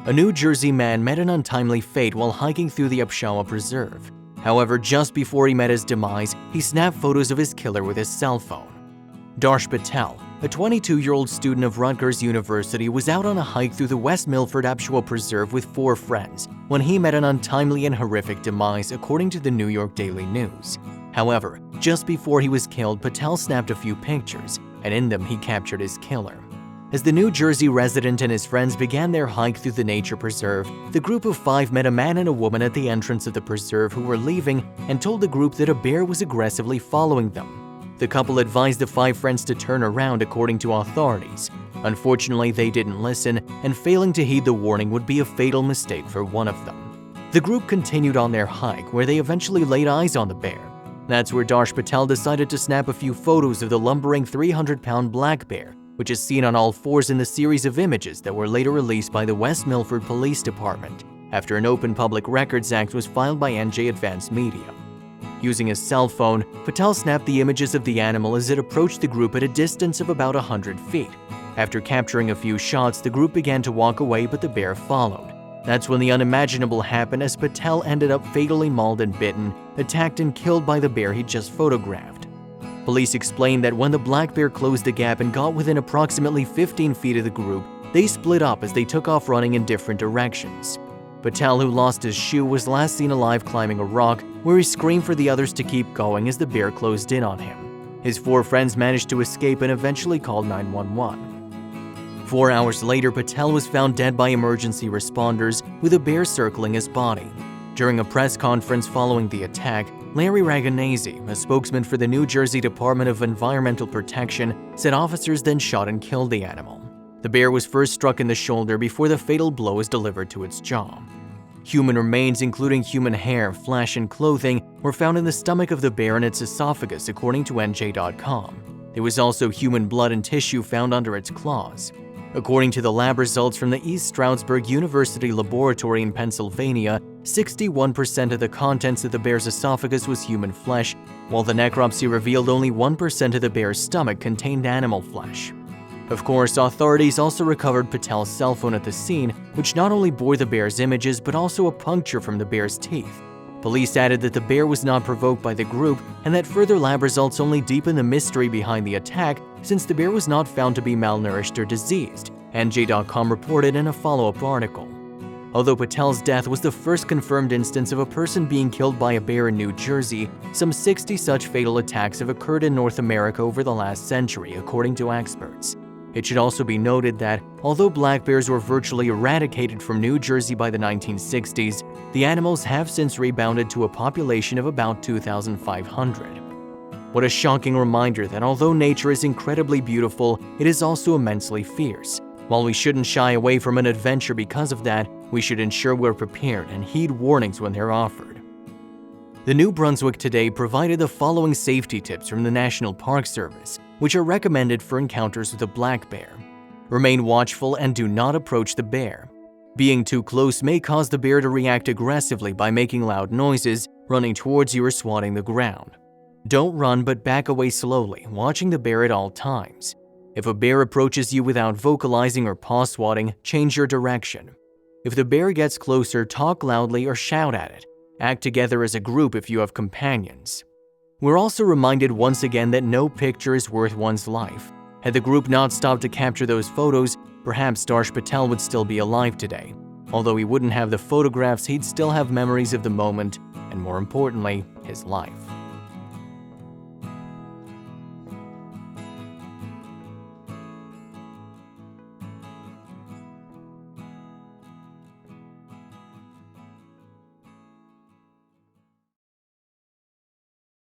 A New Jersey man met an untimely fate while hiking through the Upshawa Preserve. However, just before he met his demise, he snapped photos of his killer with his cell phone. Darsh Patel, a 22-year-old student of Rutgers University, was out on a hike through the West Milford Upshawa Preserve with 4 friends when he met an untimely and horrific demise, according to the New York Daily News. However, just before he was killed, Patel snapped a few pictures, and in them he captured his killer. As the New Jersey resident and his friends began their hike through the nature preserve, the group of 5 met a man and a woman at the entrance of the preserve who were leaving and told the group that a bear was aggressively following them. The couple advised the 5 friends to turn around, according to authorities. Unfortunately, they didn't listen, and failing to heed the warning would be a fatal mistake for one of them. The group continued on their hike, where they eventually laid eyes on the bear. That's where Darsh Patel decided to snap a few photos of the lumbering 300-pound black bear, which is seen on all 4s in the series of images that were later released by the West Milford Police Department, after an Open Public Records Act was filed by NJ Advance Media. Using his cell phone, Patel snapped the images of the animal as it approached the group at a distance of about 100 feet. After capturing a few shots, the group began to walk away, but the bear followed. That's when the unimaginable happened, as Patel ended up fatally mauled and bitten, attacked and killed by the bear he just photographed. Police explained that when the black bear closed the gap and got within approximately 15 feet of the group, they split up as they took off running in different directions. Patel, who lost his shoe, was last seen alive climbing a rock, where he screamed for the others to keep going as the bear closed in on him. His 4 friends managed to escape and eventually called 911. 4 hours later, Patel was found dead by emergency responders, with a bear circling his body. During a press conference following the attack, Larry Raganese, a spokesman for the New Jersey Department of Environmental Protection, said officers then shot and killed the animal. The bear was first struck in the shoulder before the fatal blow was delivered to its jaw. Human remains, including human hair, flesh, and clothing, were found in the stomach of the bear and its esophagus, according to NJ.com. There was also human blood and tissue found under its claws. According to the lab results from the East Stroudsburg University Laboratory in Pennsylvania, 61% of the contents of the bear's esophagus was human flesh, while the necropsy revealed only 1% of the bear's stomach contained animal flesh. Of course, authorities also recovered Patel's cell phone at the scene, which not only bore the bear's images but also a puncture from the bear's teeth. Police added that the bear was not provoked by the group and that further lab results only deepen the mystery behind the attack, since the bear was not found to be malnourished or diseased, NJ.com reported in a follow-up article. Although Patel's death was the first confirmed instance of a person being killed by a bear in New Jersey, some 60 such fatal attacks have occurred in North America over the last century, according to experts. It should also be noted that, although black bears were virtually eradicated from New Jersey by the 1960s, the animals have since rebounded to a population of about 2,500. What a shocking reminder that although nature is incredibly beautiful, it is also immensely fierce. While we shouldn't shy away from an adventure because of that, we should ensure we're prepared and heed warnings when they're offered. The New Brunswick Today provided the following safety tips from the National Park Service, which are recommended for encounters with a black bear. Remain watchful and do not approach the bear. Being too close may cause the bear to react aggressively by making loud noises, running towards you, or swatting the ground. Don't run, but back away slowly, watching the bear at all times. If a bear approaches you without vocalizing or paw swatting, change your direction. If the bear gets closer, talk loudly or shout at it. Act together as a group if you have companions. We're also reminded once again that no picture is worth one's life. Had the group not stopped to capture those photos, perhaps Darsh Patel would still be alive today. Although he wouldn't have the photographs, he'd still have memories of the moment, and more importantly, his life.